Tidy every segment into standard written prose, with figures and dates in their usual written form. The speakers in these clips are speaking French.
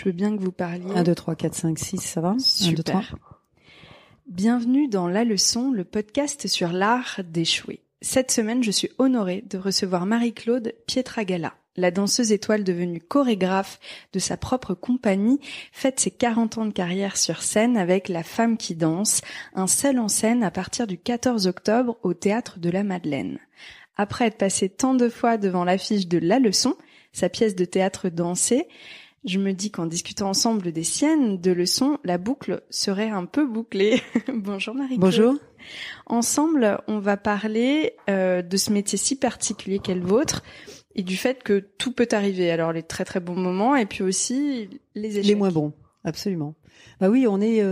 Je veux bien que vous parliez. 1, 2, 3, 4, 5, 6, ça va? Super. 1, 2, 3. Bienvenue dans La Leçon, le podcast sur l'art d'échouer. Cette semaine, je suis honorée de recevoir Marie-Claude Pietragala. La danseuse étoile devenue chorégraphe de sa propre compagnie fête ses 40 ans de carrière sur scène avec La Femme qui danse, un seul en scène à partir du 14 octobre au Théâtre de la Madeleine. Après être passée tant de fois devant l'affiche de La Leçon, sa pièce de théâtre dansée, je me dis qu'en discutant ensemble des siennes de leçons, la boucle serait un peu bouclée. Bonjour Marie-Claude. Bonjour. Ensemble, on va parler de ce métier si particulier qu'est le vôtre et du fait que tout peut arriver. Alors les très très bons moments et puis aussi les échecs. Les moins bons, absolument. Bah oui, on est,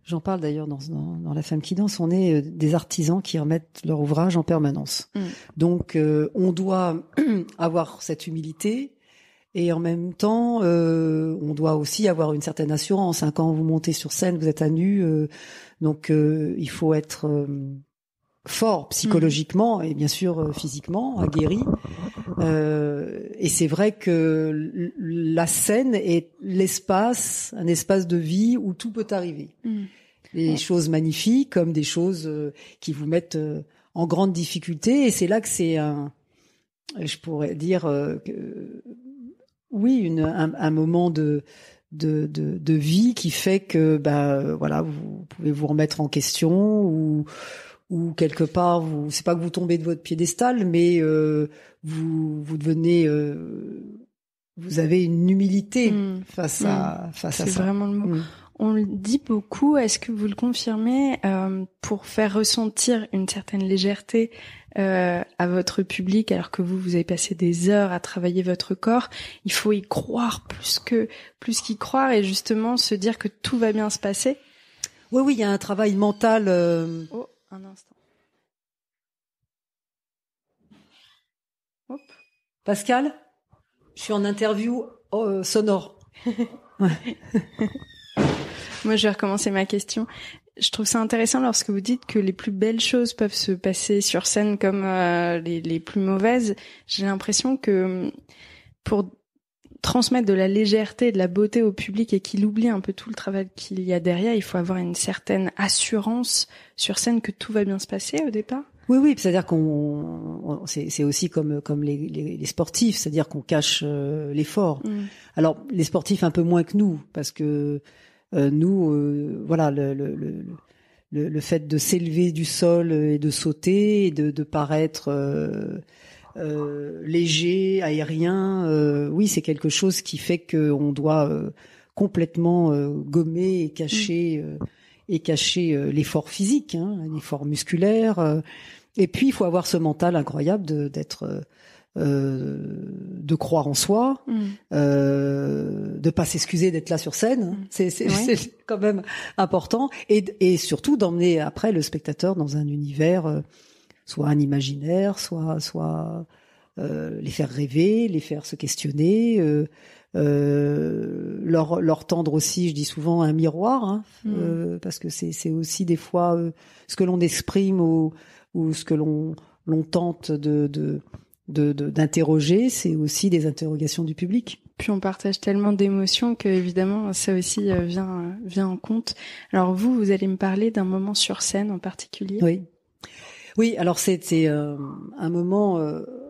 j'en parle d'ailleurs dans La Femme qui danse, on est des artisans qui remettent leur ouvrage en permanence. Donc on doit avoir cette humilité. Et en même temps, on doit aussi avoir une certaine assurance. Hein. Quand vous montez sur scène, vous êtes à nu, donc il faut être fort psychologiquement et bien sûr physiquement, aguerri. Et c'est vrai que la scène est un espace de vie où tout peut arriver. Des choses magnifiques comme des choses qui vous mettent en grande difficulté. Et c'est là que je pourrais dire oui, un moment de vie qui fait que voilà, vous pouvez vous remettre en question ou quelque part c'est pas que vous tombez de votre piédestal, mais vous devenez vous avez une humilité face à ça. C'est vraiment le mot. On le dit beaucoup, est-ce que vous le confirmez, pour faire ressentir une certaine légèreté à votre public, alors que vous avez passé des heures à travailler votre corps, il faut y croire plus qu'y croire et justement se dire que tout va bien se passer? Oui, il y a un travail mental. Oh, un instant. Hop. Pascal, je suis en interview sonore. Ouais. Moi, je vais recommencer ma question. Je trouve ça intéressant lorsque vous dites que les plus belles choses peuvent se passer sur scène comme les plus mauvaises. J'ai l'impression que pour transmettre de la légèreté et de la beauté au public et qu'il oublie un peu tout le travail qu'il y a derrière, il faut avoir une certaine assurance sur scène que tout va bien se passer au départ. Oui, c'est-à-dire c'est aussi comme les sportifs, c'est-à-dire qu'on cache l'effort. Alors les sportifs un peu moins que nous, parce que nous, voilà, le fait de s'élever du sol et de sauter et de paraître léger, aérien, oui, c'est quelque chose qui fait qu'on doit complètement gommer et cacher l'effort physique, l'effort musculaire. Et puis il faut avoir ce mental incroyable de croire en soi, de pas s'excuser d'être là sur scène. C'est quand même important, et surtout d'emmener après le spectateur dans un univers, soit un imaginaire, soit les faire rêver, les faire se questionner, leur tendre aussi, je dis souvent, un miroir, parce que c'est aussi des fois ce que l'on exprime ou ce que l'on tente d'interroger, c'est aussi des interrogations du public. Puis on partage tellement d'émotions que évidemment ça aussi vient en compte. Alors vous allez me parler d'un moment sur scène en particulier. Oui. Alors c'est un moment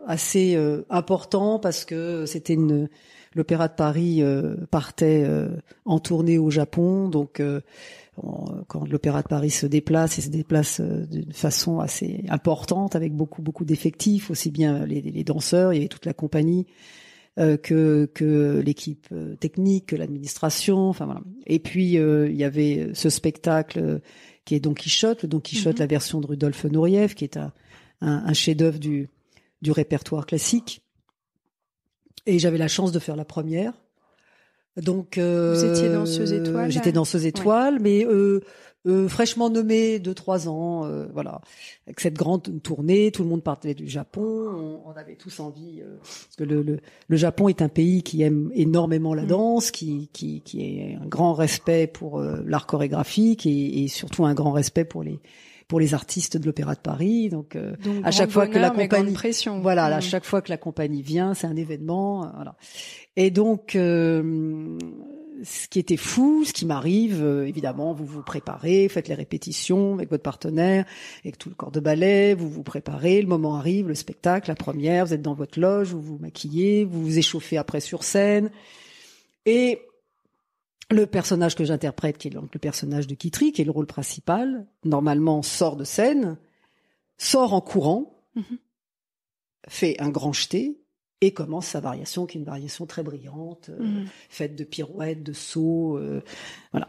assez important parce que c'était l'Opéra de Paris partait en tournée au Japon, donc quand l'Opéra de Paris se déplace, d'une façon assez importante, avec beaucoup d'effectifs, aussi bien les danseurs, il y avait toute la compagnie, que l'équipe technique, que l'administration, enfin voilà. Et puis il y avait ce spectacle qui est Don Quichotte, le Don Quichotte, la version de Rudolf Nureyev, qui est un chef-d'œuvre du répertoire classique. Et j'avais la chance de faire la première. Donc, vous étiez danseuse étoile. J'étais danseuse étoile, mais fraîchement nommée de 3 ans, voilà. Avec cette grande tournée, tout le monde partait du Japon. On avait tous envie, parce que le Japon est un pays qui aime énormément la danse, qui a un grand respect pour l'art chorégraphique et surtout un grand respect pour les artistes de l'Opéra de Paris. Donc à chaque fois que la compagnie, à chaque fois que la compagnie vient, c'est un événement, voilà. Et donc ce qui était fou, ce qui m'arrive, évidemment, vous vous préparez, faites les répétitions avec votre partenaire, avec tout le corps de ballet, vous vous préparez, le moment arrive, le spectacle, la première, vous êtes dans votre loge, vous vous maquillez, vous vous échauffez après sur scène. Et le personnage que j'interprète, qui est donc le personnage de Kitri, qui est le rôle principal, normalement sort de scène, sort en courant, fait un grand jeté, et commence sa variation, qui est une variation très brillante, faite de pirouettes, de sauts, voilà.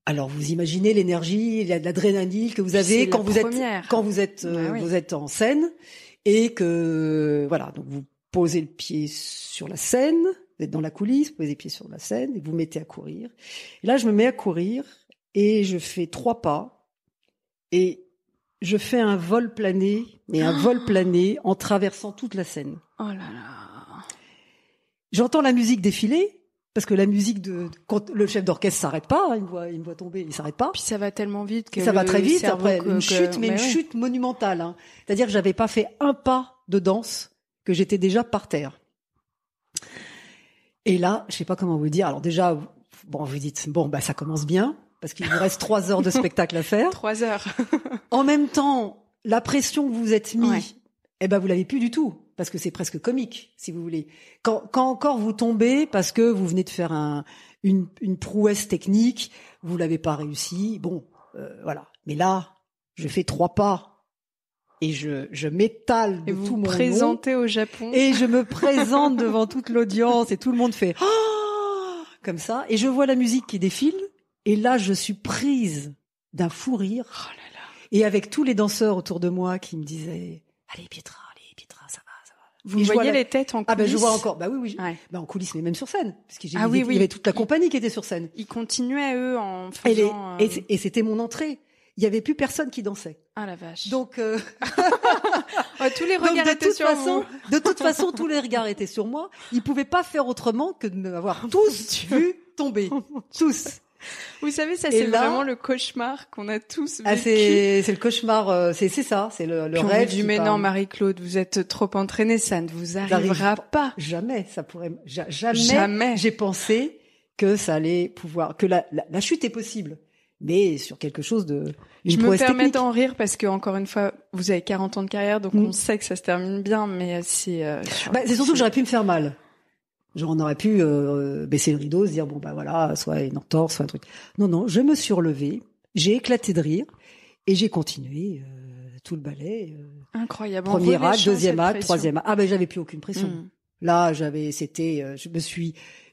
Alors vous imaginez l'énergie, l'adrénaline que vous avez quand vous êtes en scène, et que voilà, donc vous posez le pied sur la scène, vous êtes dans la coulisse, vous posez les pieds sur la scène, et vous mettez à courir. Et là je me mets à courir et je fais 3 pas et je fais un vol plané, en traversant toute la scène. Oh là là. J'entends la musique défiler, parce que la musique quand le chef d'orchestre s'arrête pas, il me voit tomber, il s'arrête pas. Puis ça va tellement vite que ça va très vite, cerveau après une chute monumentale, hein. C'est-à-dire que j'avais pas fait un pas de danse, que j'étais déjà par terre. Et là, je sais pas comment vous dire, alors déjà, bon, vous dites, bon, bah, ça commence bien, parce qu'il vous reste 3 heures de spectacle à faire. 3 heures. En même temps, la pression que vous êtes mis, vous l'avez plus du tout, parce que c'est presque comique, si vous voulez. Quand encore vous tombez parce que vous venez de faire une prouesse technique, vous l'avez pas réussi, bon, voilà. Mais là, je fais 3 pas et je m'étale de tout mon long. Et vous présentez au Japon. Et je me présente devant toute l'audience et tout le monde fait comme ça. Et je vois la musique qui défile. Et là, je suis prise d'un fou rire. Oh là là. Et avec tous les danseurs autour de moi qui me disaient « Allez, Pietra, ça va. » Vous voyez les têtes en coulisses? Ah ben, je vois encore. Bah oui. Ouais. Ben, en coulisses, mais même sur scène. Parce qu'il y avait toute la compagnie qui était sur scène. Ils continuaient, eux, en faisant... Et c'était mon entrée. Il y avait plus personne qui dansait. Ah la vache. Donc, tous les regards étaient sur vous. De toute façon, tous les regards étaient sur moi. Ils pouvaient pas faire autrement que de m'avoir tous vu tomber. Tous. Vous savez, ça c'est vraiment le cauchemar qu'on a tous vécu. Ah, c'est le cauchemar, c'est ça, c'est le rêve. Mais non, Marie-Claude, vous êtes trop entraînée, ça ne vous arrivera pas. Jamais, ça pourrait, jamais. J'ai pensé que ça allait pouvoir, que la chute est possible, mais sur quelque chose de. Je me permets d'en rire parce que encore une fois, vous avez 40 ans de carrière, donc on sait que ça se termine bien, mais c'est. C'est surtout que j'aurais pu me faire mal. Genre, on aurait pu baisser le rideau, se dire bon bah voilà, soit une entorse, soit un truc. Non, je me suis relevée, j'ai éclaté de rire et j'ai continué tout le ballet. Incroyable. Premier acte, deuxième acte, troisième acte. Ah ben j'avais plus aucune pression. Là, je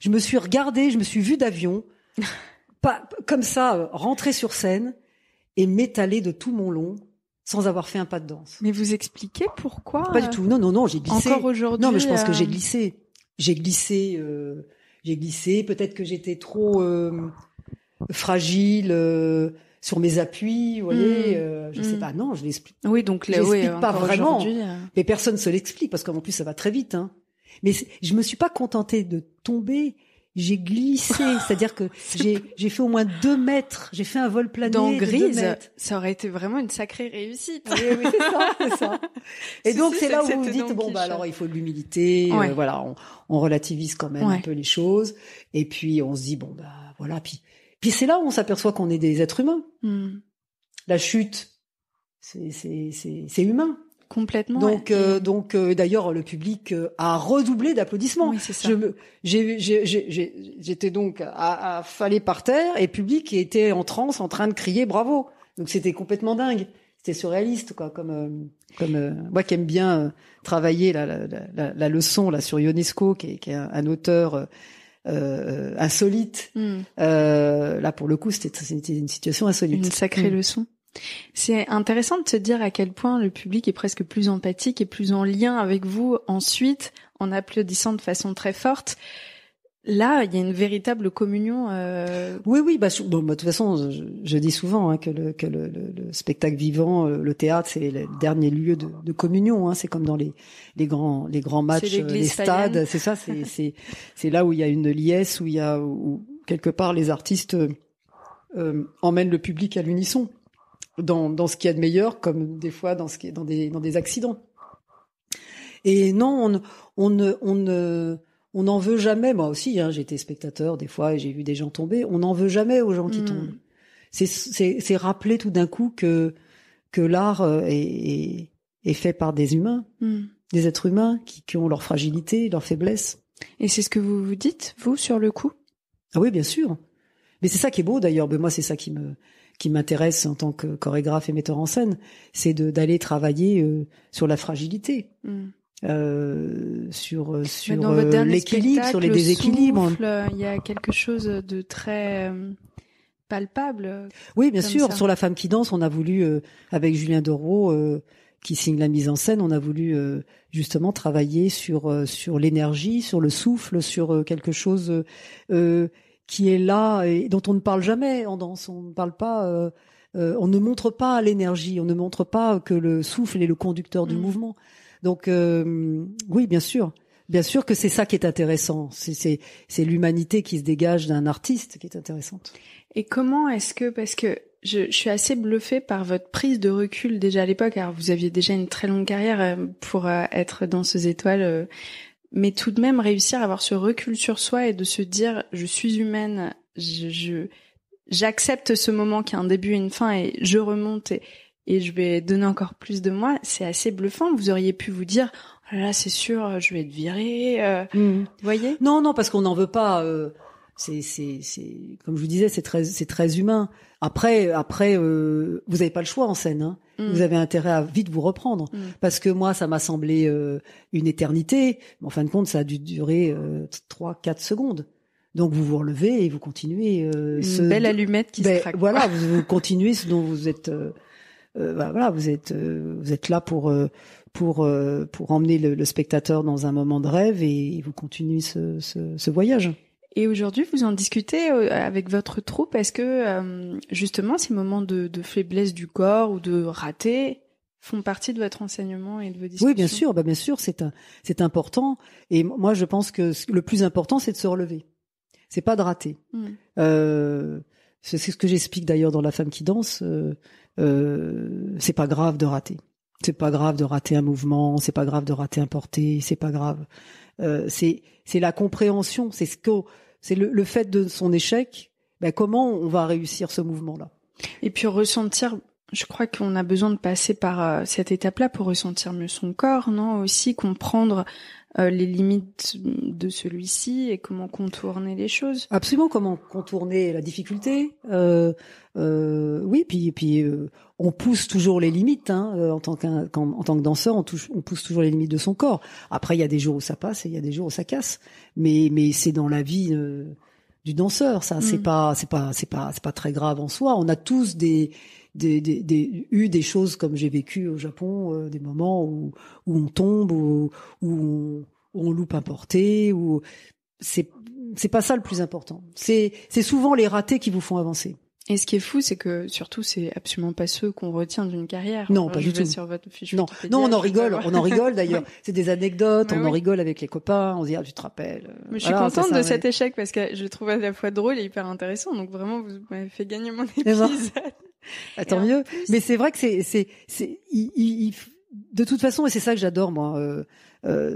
me suis regardée, je me suis vue d'avion, pas comme ça, rentrer sur scène et m'étaler de tout mon long sans avoir fait un pas de danse. Mais vous expliquez pourquoi? Pas du tout. Non, j'ai glissé. Encore aujourd'hui. Non, mais je pense que j'ai glissé. J'ai glissé, peut-être que j'étais trop fragile sur mes appuis, vous voyez, je sais pas, non, je l'explique. Oui, donc l'explique pas vraiment. Mais personne se l'explique parce qu'en plus ça va très vite, hein. Mais je me suis pas contentée de tomber, j'ai glissé, c'est-à-dire que j'ai fait au moins 2 mètres, j'ai fait un vol plané dans de Grise, 2 mètres. Ça aurait été vraiment une sacrée réussite. Oui, c'est ça. Et donc c'est là où vous vous dites bon bah alors il faut de l'humilité, voilà, on relativise quand même un peu les choses et puis on se dit bon bah voilà, puis c'est là où on s'aperçoit qu'on est des êtres humains. La chute c'est humain. Complètement. Donc d'ailleurs le public a redoublé d'applaudissements. Oui, c'est ça. J'étais donc affalée par terre et le public était en transe en train de crier bravo. Donc c'était complètement dingue. C'était surréaliste quoi, comme moi qui aime bien travailler la leçon là sur Ionesco qui est un auteur insolite. Là pour le coup c'était une situation insolite. Une sacrée leçon. C'est intéressant de se dire à quel point le public est presque plus empathique et plus en lien avec vous ensuite, en applaudissant de façon très forte. Là, il y a une véritable communion. Oui. De toute façon, je dis souvent que le spectacle vivant, le théâtre, c'est le dernier lieu de communion. C'est comme dans les grands matchs, les stades. C'est ça. C'est là où il y a une liesse, où quelque part les artistes emmènent le public à l'unisson. Dans ce qu'il y a de meilleur, comme des fois dans des accidents. Et non, on on n'en veut jamais. Moi aussi, j'ai été spectateur des fois et j'ai vu des gens tomber. On n'en veut jamais aux gens qui tombent. C'est rappeler tout d'un coup que l'art est fait par des humains, des êtres humains qui ont leur fragilité, leur faiblesse. Et c'est ce que vous vous dites, vous, sur le coup? Ah oui, bien sûr. Mais c'est ça qui est beau d'ailleurs. Mais moi, c'est ça qui m'intéresse en tant que chorégraphe et metteur en scène, c'est d'aller travailler sur la fragilité, sur l'équilibre, sur les déséquilibres. Il y a quelque chose de très palpable. Oui, bien sûr. Ça. Sur La femme qui danse, on a voulu, avec Julien Dereau, qui signe la mise en scène, on a voulu justement travailler sur l'énergie, sur le souffle, sur quelque chose qui est là et dont on ne parle jamais en danse. On ne parle pas, on ne montre pas l'énergie, on ne montre pas que le souffle est le conducteur du mouvement. Donc oui, bien sûr que c'est ça qui est intéressant. C'est l'humanité qui se dégage d'un artiste qui est intéressante. Et comment est-ce que, parce que je suis assez bluffée par votre prise de recul déjà à l'époque. Alors vous aviez déjà une très longue carrière pour être danseuse étoile. Mais tout de même réussir à avoir ce recul sur soi et de se dire je suis humaine, j'accepte ce moment qui a un début et une fin et je remonte et je vais donner encore plus de moi, c'est assez bluffant. Vous auriez pu vous dire oh là là, c'est sûr, je vais être virée, vous voyez? Non, parce qu'on n'en veut pas. C'est comme je vous disais, c'est très humain. Après, vous avez pas le choix en scène. Hein. Vous avez intérêt à vite vous reprendre, parce que moi, ça m'a semblé une éternité. Mais en fin de compte, ça a dû durer 3-4 secondes. Donc vous vous relevez et vous continuez. Une belle allumette qui se craque. Voilà, vous continuez ce dont vous êtes. Voilà, vous êtes là pour emmener le spectateur dans un moment de rêve et vous continuez ce voyage. Et aujourd'hui, vous en discutez avec votre troupe. Est-ce que justement ces moments de faiblesse du corps ou de raté font partie de votre enseignement et de vos discussions? Oui, bien sûr. Bien sûr, c'est important. Et moi, je pense que le plus important, c'est de se relever. C'est pas de rater. C'est ce que j'explique d'ailleurs dans La femme qui danse. C'est pas grave de rater. C'est pas grave de rater un mouvement. C'est pas grave de rater un porté. C'est pas grave. C'est la compréhension. C'est le fait de son échec. Comment on va réussir ce mouvement-là? Et puis ressentir. Je crois qu'on a besoin de passer par cette étape-là pour ressentir mieux son corps, non? Aussi comprendre les limites de celui-ci et comment contourner les choses. Absolument, comment contourner la difficulté. Oui, puis on pousse toujours les limites. En tant que danseur, on pousse toujours les limites de son corps. Après, il y a des jours où ça passe et il y a des jours où ça casse. Mais c'est dans la vie du danseur. Ça, c'est pas très grave en soi. On a tous eu des choses comme j'ai vécu au Japon, des moments où on tombe, où on loupe un porté, où c'est pas ça le plus important. C'est souvent les ratés qui vous font avancer. Et ce qui est fou, c'est que surtout c'est absolument pas ceux qu'on retient d'une carrière. Non, pas du tout. Sur votre fiche non, on en rigole d'ailleurs. C'est des anecdotes, on en rigole avec les copains, on se dit tu te rappelles. Mais je suis contente de cet échec parce que je le trouve à la fois drôle et hyper intéressant. Donc vraiment vous m'avez fait gagner mon épisode. Tant mieux. Mais c'est vrai que de toute façon, et c'est ça que j'adore moi.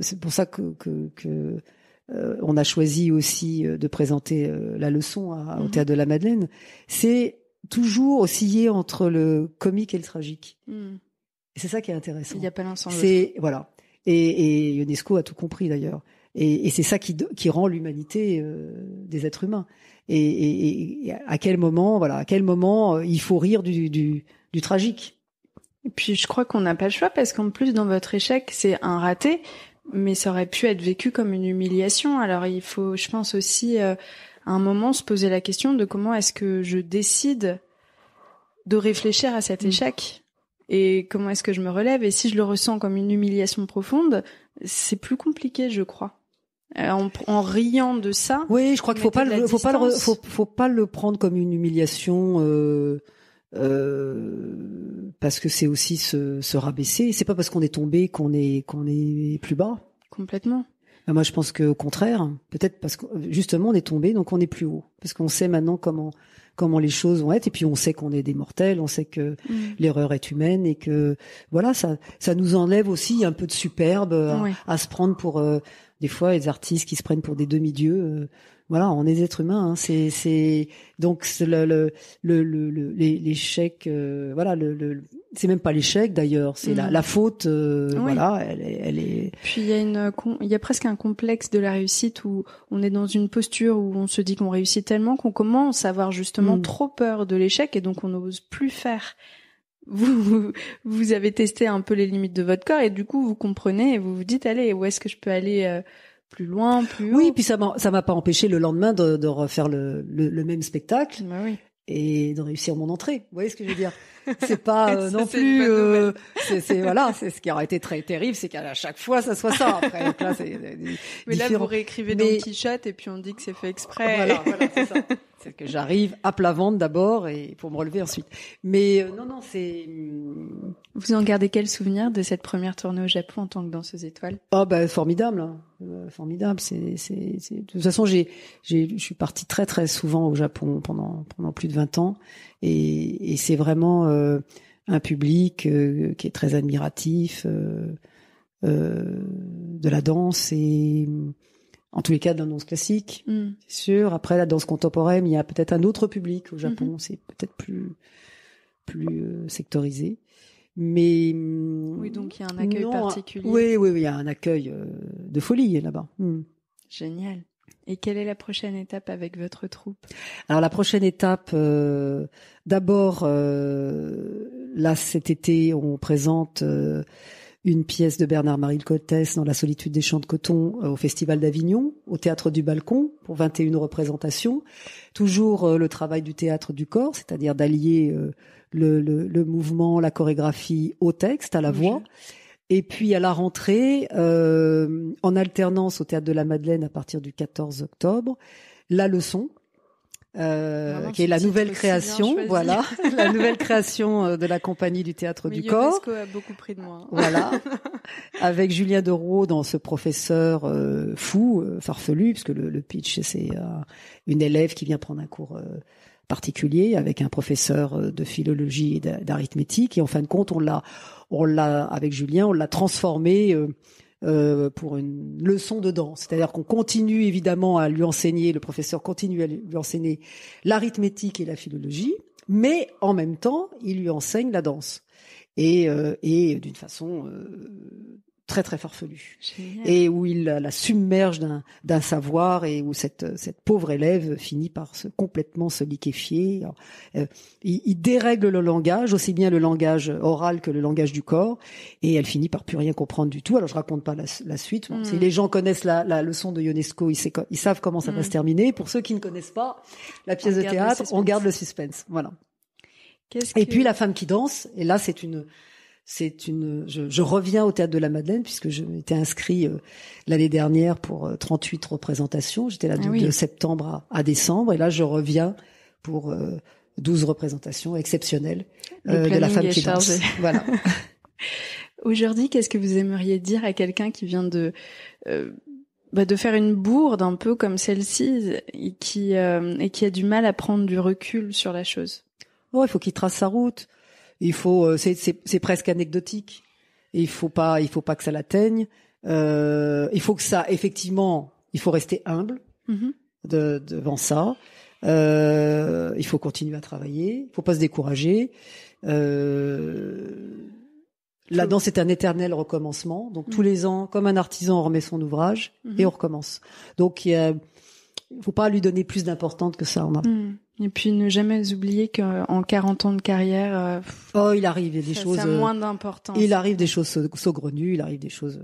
C'est pour ça que on a choisi aussi de présenter la leçon au Théâtre de la Madeleine. C'est toujours osciller entre le comique et le tragique. Et c'est ça qui est intéressant. Il n'y a pas l'un sans l'autre. Voilà. Et UNESCO a tout compris d'ailleurs. Et c'est ça qui rend l'humanité des êtres humains. Et à quel moment, il faut rire du tragique. Et puis je crois qu'on n'a pas le choix parce qu'en plus dans votre échec, c'est un raté. Mais ça aurait pu être vécu comme une humiliation. Alors il faut, je pense aussi, à un moment se poser la question de comment est-ce que je décide de réfléchir à cet échec et comment est-ce que je me relève. Et si je le ressens comme une humiliation profonde, c'est plus compliqué, je crois. En riant de ça. Oui, je crois qu'il faut pas le prendre comme une humiliation. Parce que c'est aussi se rabaisser. C'est pas parce qu'on est tombé qu'on est plus bas. Complètement. Moi, je pense qu'au contraire, peut-être parce que justement on est tombé, donc on est plus haut, parce qu'on sait maintenant comment les choses vont être, et puis on sait qu'on est des mortels, on sait que l'erreur est humaine et que voilà, ça nous enlève aussi un peu de superbe à se prendre pour des fois des artistes qui se prennent pour des demi-dieux. Voilà, on est des êtres humains. Hein. C'est donc l'échec. Voilà, c'est même pas l'échec d'ailleurs, c'est la faute. Oui. Voilà, elle est. Puis il y a presque un complexe de la réussite où on est dans une posture où on se dit qu'on réussit tellement qu'on commence à avoir justement trop peur de l'échec et donc on n'ose plus faire. Vous avez testé un peu les limites de votre corps et du coup vous comprenez et vous vous dites allez, où est-ce que je peux aller plus loin, plus haut. Oui, puis ça m'a pas empêché le lendemain de refaire le même spectacle. Bah oui. Et de réussir mon entrée. Vous voyez ce que je veux dire? C'est pas non c'est plus voilà, c'est ce qui aurait été très terrible, c'est qu'à chaque fois ça soit ça après. Donc là c'est mais là vous réécrivez Don Quichotte et puis on dit que c'est fait exprès. Voilà, c'est ça. C'est que j'arrive à plat ventre d'abord et pour me relever ensuite. Mais non, c'est. Vous en gardez quel souvenir de cette première tournée au Japon en tant que danseuse étoile? Oh formidable, hein. Formidable. C'est de toute façon je suis partie très très souvent au Japon pendant plus de 20 ans et c'est vraiment un public qui est très admiratif de la danse et en tous les cas de la danse classique, c'est sûr. Après la danse contemporaine, il y a peut-être un autre public au Japon, c'est peut-être plus sectorisé. Mais oui, donc il y a un accueil particulier. Oui, il y a un accueil de folie là-bas. Génial. Et quelle est la prochaine étape avec votre troupe? Alors la prochaine étape, d'abord, là cet été, on présente une pièce de Bernard-Marie Coltès dans La solitude des champs de coton au Festival d'Avignon, au Théâtre du Balcon, pour 21 représentations. Toujours le travail du théâtre du corps, c'est-à-dire d'allier le mouvement, la chorégraphie au texte, à la voix. Et puis à la rentrée, en alternance au Théâtre de la Madeleine à partir du 14 octobre, La Leçon, qui est la nouvelle création, voilà, la nouvelle création de la compagnie du théâtre du corps. UNESCO a beaucoup pris de moi. Voilà, avec Julien Dereau dans ce professeur fou, farfelu, puisque le pitch c'est une élève qui vient prendre un cours particulier avec un professeur de philologie et d'arithmétique, et en fin de compte on l'a avec Julien, on l'a transformé pour une leçon de danse. C'est-à-dire qu'on continue évidemment à lui enseigner, le professeur continue à lui enseigner l'arithmétique et la philologie, mais en même temps, il lui enseigne la danse. Et d'une façon très très farfelue. Génial. Et où il la submerge d'un savoir et où cette pauvre élève finit par complètement se liquéfier. Il dérègle le langage, aussi bien le langage oral que le langage du corps, et elle finit par plus rien comprendre du tout. Alors je raconte pas la suite. Bon, si les gens connaissent la leçon de Ionesco, ils savent comment ça va se terminer. Pour ceux qui ne connaissent pas la pièce de théâtre, on garde le suspense. Voilà. Et puis La femme qui danse, et là je reviens au Théâtre de la Madeleine puisque je m'étais inscrit l'année dernière pour 38 représentations. J'étais là de septembre à décembre, et là je reviens pour 12 représentations exceptionnelles de La femme qui danse. Voilà. Aujourd'hui, qu'est-ce que vous aimeriez dire à quelqu'un qui vient de faire une bourde un peu comme celle-ci et qui a du mal à prendre du recul sur la chose? Oh, il faut qu'il trace sa route. Il faut, c'est presque anecdotique. Et il faut pas que ça l'atteigne. Il faut que ça, effectivement, il faut rester humble devant ça. Il faut continuer à travailler. Il faut pas se décourager. La danse est un éternel recommencement. Donc tous les ans, comme un artisan, on remet son ouvrage et on recommence. Donc il faut pas lui donner plus d'importance que ça. Et puis ne jamais oublier qu'en 40 ans de carrière, il arrive des choses. Ça a moins d'importance. Il arrive des choses saugrenues, il arrive des choses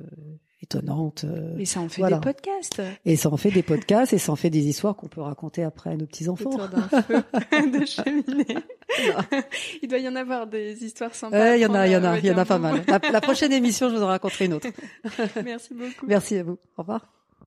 étonnantes. Et ça en fait des podcasts. Et ça en fait des podcasts, et ça en fait des histoires qu'on peut raconter après à nos petits enfants. Autour d'un feu de cheminée. Il doit y en avoir des histoires sympas. Il y en a pas mal. La prochaine émission, je vous en raconterai une autre. Merci beaucoup. Merci à vous. Au revoir.